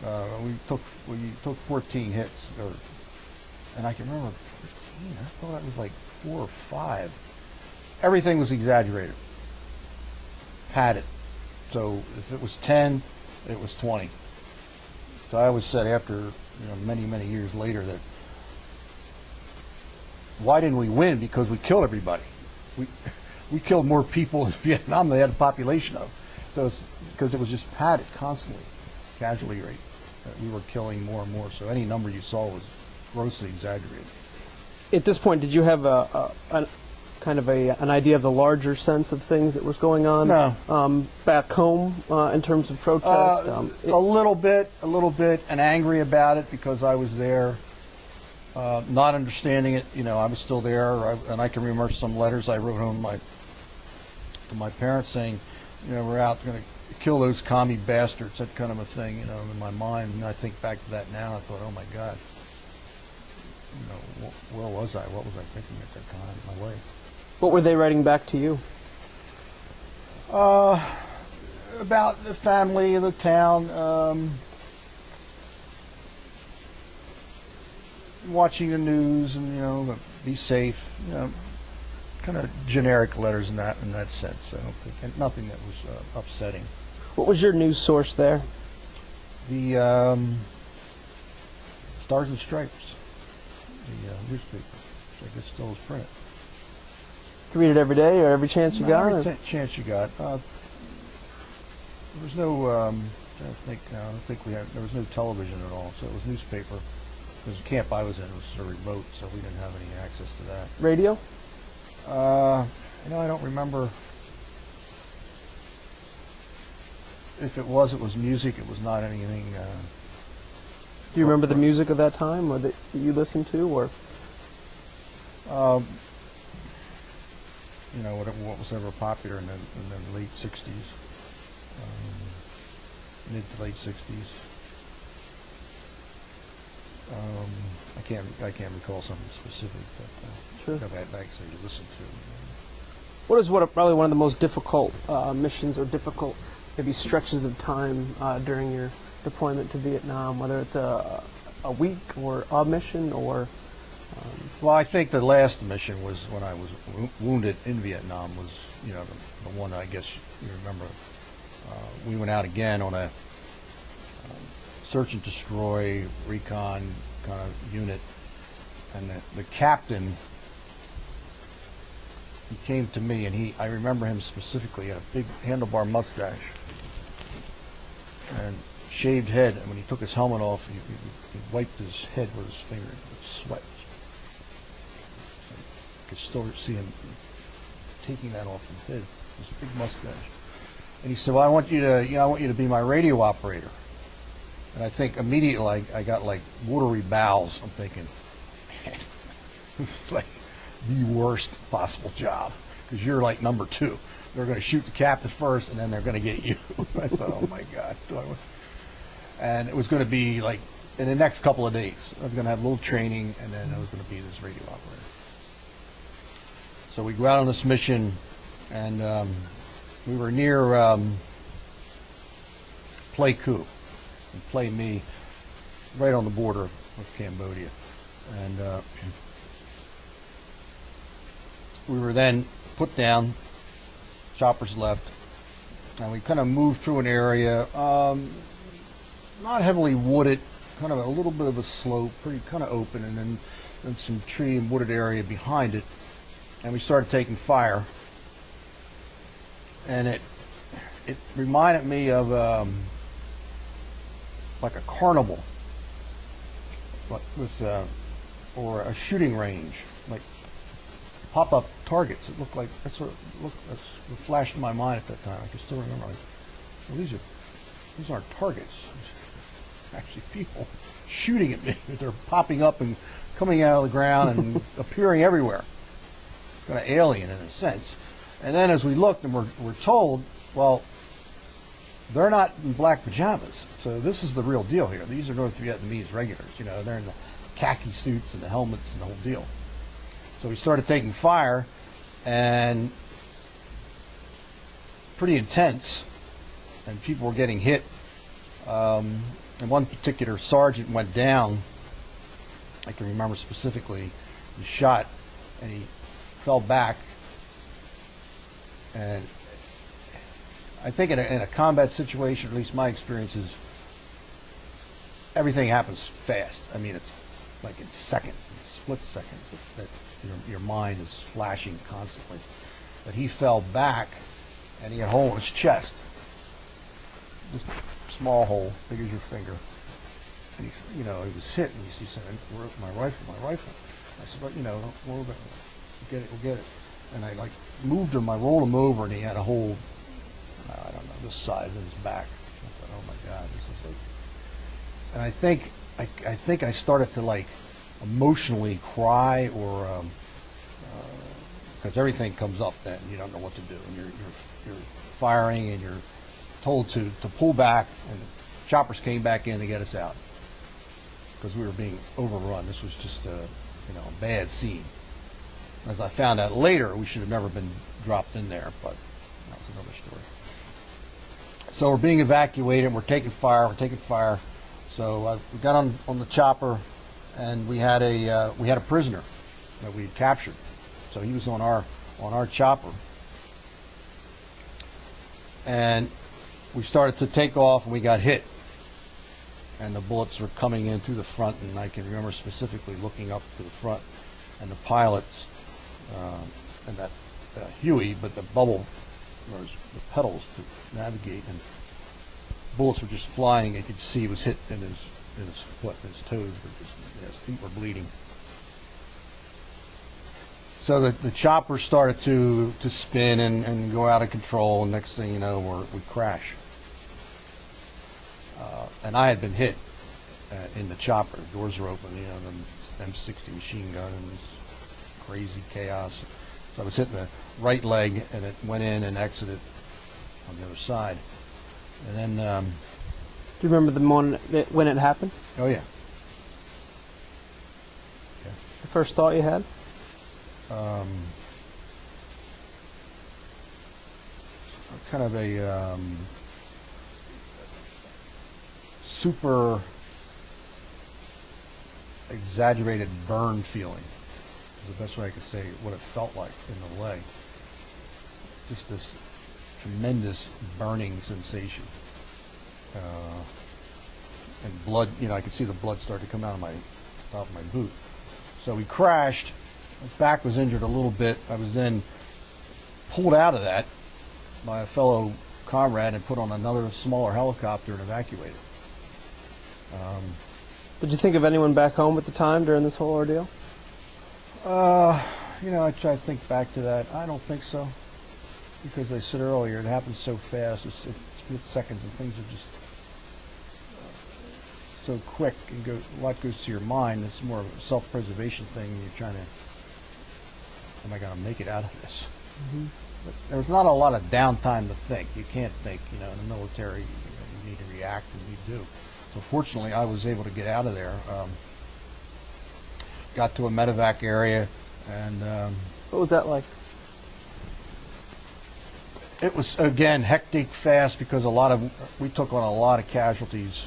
We took 14 hits, and I can remember 14. I thought it was like 4 or 5. Everything was exaggerated, padded. So if it was 10, it was 20. So I always said after many years later that why didn't we win? Because we killed everybody. We killed more people in Vietnam than they had a population of. So it's because it was just padded constantly, casualty rate. We were killing more and more. So any number you saw was grossly exaggerated. At this point, did you have an idea of the larger sense of things that was going on? No. Back home in terms of protest? A little bit, and angry about it because I was there, not understanding it. I was still there, and I can remember some letters I wrote home to my parents saying, we're out going to kill those commie bastards, that kind of a thing, in my mind. And I think back to that now, I thought, oh my God, where was I? What was I thinking at that time in my life? What were they writing back to you? About the family, the town, watching the news, and be safe. Kind of generic letters in that sense. I don't think, and nothing that was upsetting. What was your news source there? The Stars and Stripes, the newspaper, which I guess still is print. You read it every day or every chance you got? Every chance you got. There was no. I don't think there was no television at all, so it was newspaper. Because the camp I was in was sort of remote, so we didn't have any access to that. Radio? I don't remember. If it was music. It was not anything. Do you remember the music of that time, or that you listened to, or? What was ever popular in the late '60s, mid to late '60s. I can't recall something specific, but sure. That I actually listened to. What is probably one of the most difficult missions or difficult maybe stretches of time during your deployment to Vietnam, whether it's a week or a mission or? Well, I think the last mission was when I was wounded in Vietnam. Was the one I guess you remember. We went out again on a search and destroy recon kind of unit, and the captain, he came to me, and I remember him specifically. He had a big handlebar mustache and shaved head, and when he took his helmet off, he wiped his head with his finger with sweat. I could still see him taking that off his head, this big mustache. And he said, "Well, I want you to be my radio operator." And I think immediately I got like watery bowels. I'm thinking, man, this is like the worst possible job because you're like number 2. They're going to shoot the captain first, and then they're going to get you. I thought, oh my God. And it was going to be like in the next couple of days. I was going to have a little training, and then I was going to be this radio operator. So we go out on this mission, and we were near Pleiku. And Play Me, right on the border of Cambodia. And we were then put down, choppers left, and we kind of moved through an area, not heavily wooded, kind of a little bit of a slope, pretty kind of open, and then some tree and wooded area behind it. And we started taking fire. And it reminded me of like a carnival, or a shooting range, like pop-up targets. It looked like that's what flashed in my mind at that time. I can still remember. Like, well, these aren't targets. Actually, people shooting at me. They're popping up and coming out of the ground and appearing everywhere. It's kind of alien in a sense. And then as we looked, and we're told, well, they're not in black pajamas. So this is the real deal here. These are North Vietnamese regulars. They're in the khaki suits and the helmets and the whole deal. So we started taking fire, and pretty intense, and people were getting hit. And one particular sergeant went down, I can remember specifically, he shot, and he fell back. And I think in a combat situation, at least my experience is, everything happens fast. I mean, it's like in seconds, in split seconds, that your mind is flashing constantly. But he fell back, and he had a hole in his chest. This small hole, big as your finger. And he was hit, and he said, "Where's my rifle, my rifle?" I said, "But, we'll get it. And I moved him, I rolled him over, and he had a hole, I don't know, this size in his back. I thought, oh my God, this is like, and I think I started to emotionally cry, or because everything comes up then, you don't know what to do, and you're firing, and you're told to pull back, and choppers came back in to get us out because we were being overrun. This was just a bad scene. As I found out later, we should have never been dropped in there, but that's another story. So we're being evacuated, we're taking fire. So we got on the chopper, and we had a prisoner that we had captured. So he was on our chopper, and we started to take off, and we got hit, and the bullets were coming in through the front. And I can remember specifically looking up to the front, and the pilots, and that Huey, but the bubble, or the pedals to navigate, and bullets were just flying. You could see he was hit in his foot, and his toes were his feet were bleeding. So the chopper started to spin and go out of control, and next thing you know, we crash. And I had been hit in the chopper. The doors were open, the M60 machine gun, and it was crazy chaos. So I was hitting the right leg, and it went in and exited on the other side. And then... do you remember the moment when it happened? Oh, yeah. The first thought you had? Kind of a super exaggerated burn feeling is the best way I could say what it felt like in the leg. Just this tremendous burning sensation. And blood, I could see the blood start to come out of my top of my boot. So we crashed. My back was injured a little bit. I was then pulled out of that by a fellow comrade and put on another smaller helicopter and evacuated. Did you think of anyone back home at the time during this whole ordeal? I try to think back to that. I don't think so, because I said earlier, it happens so fast. It's split seconds, and things are just so quick, and a lot goes to your mind. It's more of a self-preservation thing. You're trying to, am I going to make it out of this? Mm-hmm. But there's not a lot of downtime to think. You can't think. In the military, you need to react, and you do. So fortunately, I was able to get out of there. Got to a medevac area, and what was that like? It was, again, hectic, fast, because we took on a lot of casualties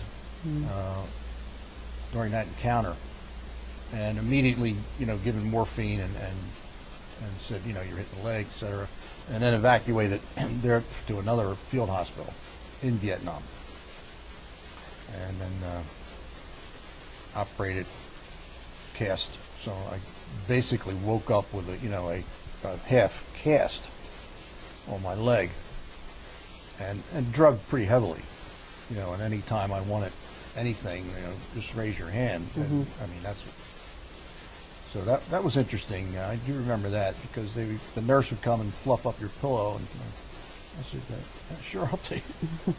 during that encounter, and immediately, given morphine and said, you're hitting the leg, etc., and then evacuated there to another field hospital in Vietnam, and then operated, cast. So I basically woke up with a half cast on my leg, and drugged pretty heavily. And any time I wanted anything, just raise your hand. Mm-hmm. And, so that was interesting. I do remember that, because the nurse would come and fluff up your pillow, and I said, "Sure, I'll take it."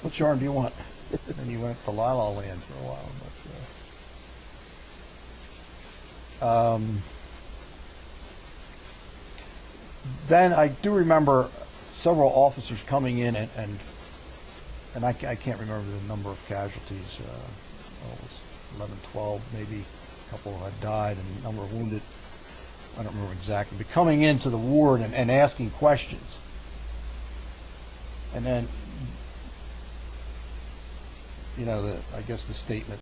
"Which arm do you want?" And then you went to La La Land for a while. But, then I do remember several officers coming in, and I can't remember the number of casualties. It was 11, 12, maybe. A couple had died, and a number of wounded. I don't remember exactly. But coming into the ward and asking questions. And then I guess the statement